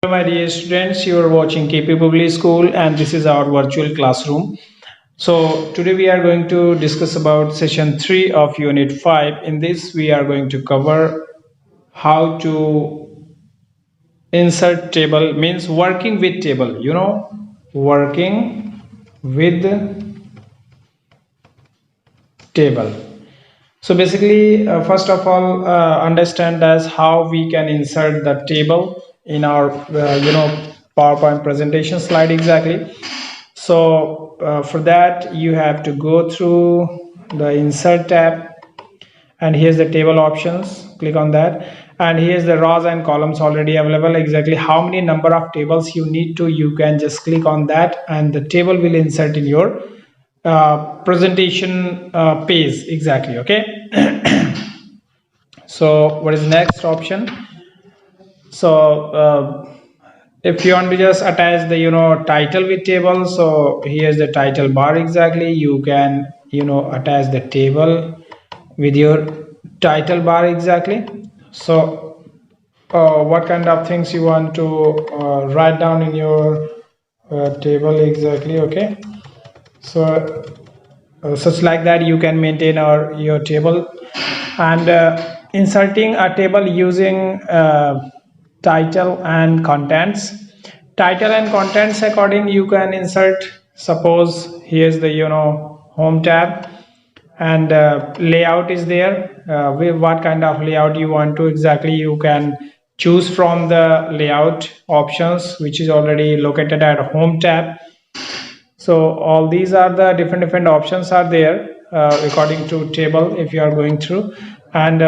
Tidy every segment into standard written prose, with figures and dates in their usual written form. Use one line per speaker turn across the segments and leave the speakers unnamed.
Hello, my dear students. You are watching KP Public School, and this is our virtual classroom. So today we are going to discuss about session 3 of Unit 5. In this, we are going to cover how to insert table, means working with table. Working with table. So basically, first of all, understand as how we can insert the table in our PowerPoint presentation slide exactly. So for that, you have to go through the insert tab, and here's the table options. Click on that, and here's the rows and columns already available. Exactly how many number of tables you need to, you can just click on that, and the table will insert in your presentation page exactly. Okay. So what is next option? So if you want to just attach the title with table, so here's the title bar exactly. You can attach the table with your title bar exactly. So what kind of things you want to write down in your table exactly. Okay. So such like that you can maintain your table, and inserting a table using title and contents. Title and contents according you can insert. Suppose here's the home tab, and layout is there. With what kind of layout you want to exactly, you can choose from the layout options which is already located at home tab. So all these are the different options are there according to table if you are going through. And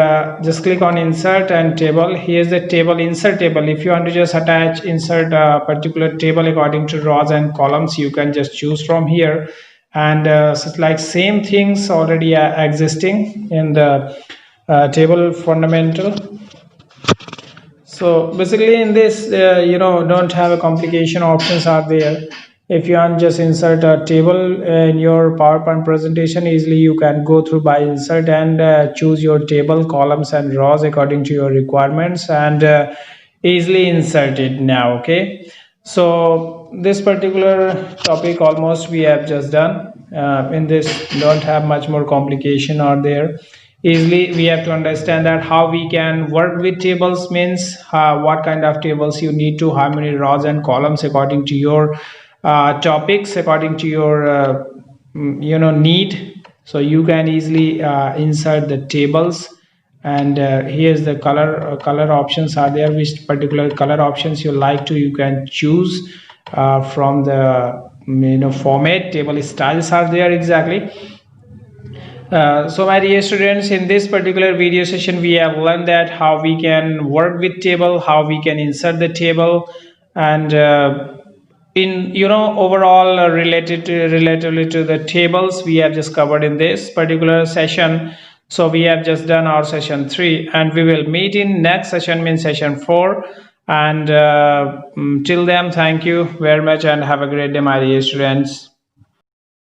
just click on insert and table. Here's the table, insert table. If you want to just attach, insert a particular table according to rows and columns, you can just choose from here. And so it's like same things already existing in the table fundamental. So basically in this don't have a complication options are there. If you want just insert a table in your PowerPoint presentation, easily you can go through by insert and choose your table columns and rows according to your requirements, and easily insert it now. Okay, so this particular topic almost we have just done. In this don't have much more complication are there. Easily we have to understand that how we can work with tables, means what kind of tables you need to, how many rows and columns according to your topics, according to your need. So you can easily insert the tables. And here's the color options are there. Which particular color options you like to, you can choose from the format. Table styles are there exactly. So my dear students, in this particular video session we have learned that how we can work with table, how we can insert the table, and in overall relatively to the tables we have just covered in this particular session. So we have just done our session 3, and we will meet in next session, means session 4. And till then, thank you very much and have a great day, my dear students.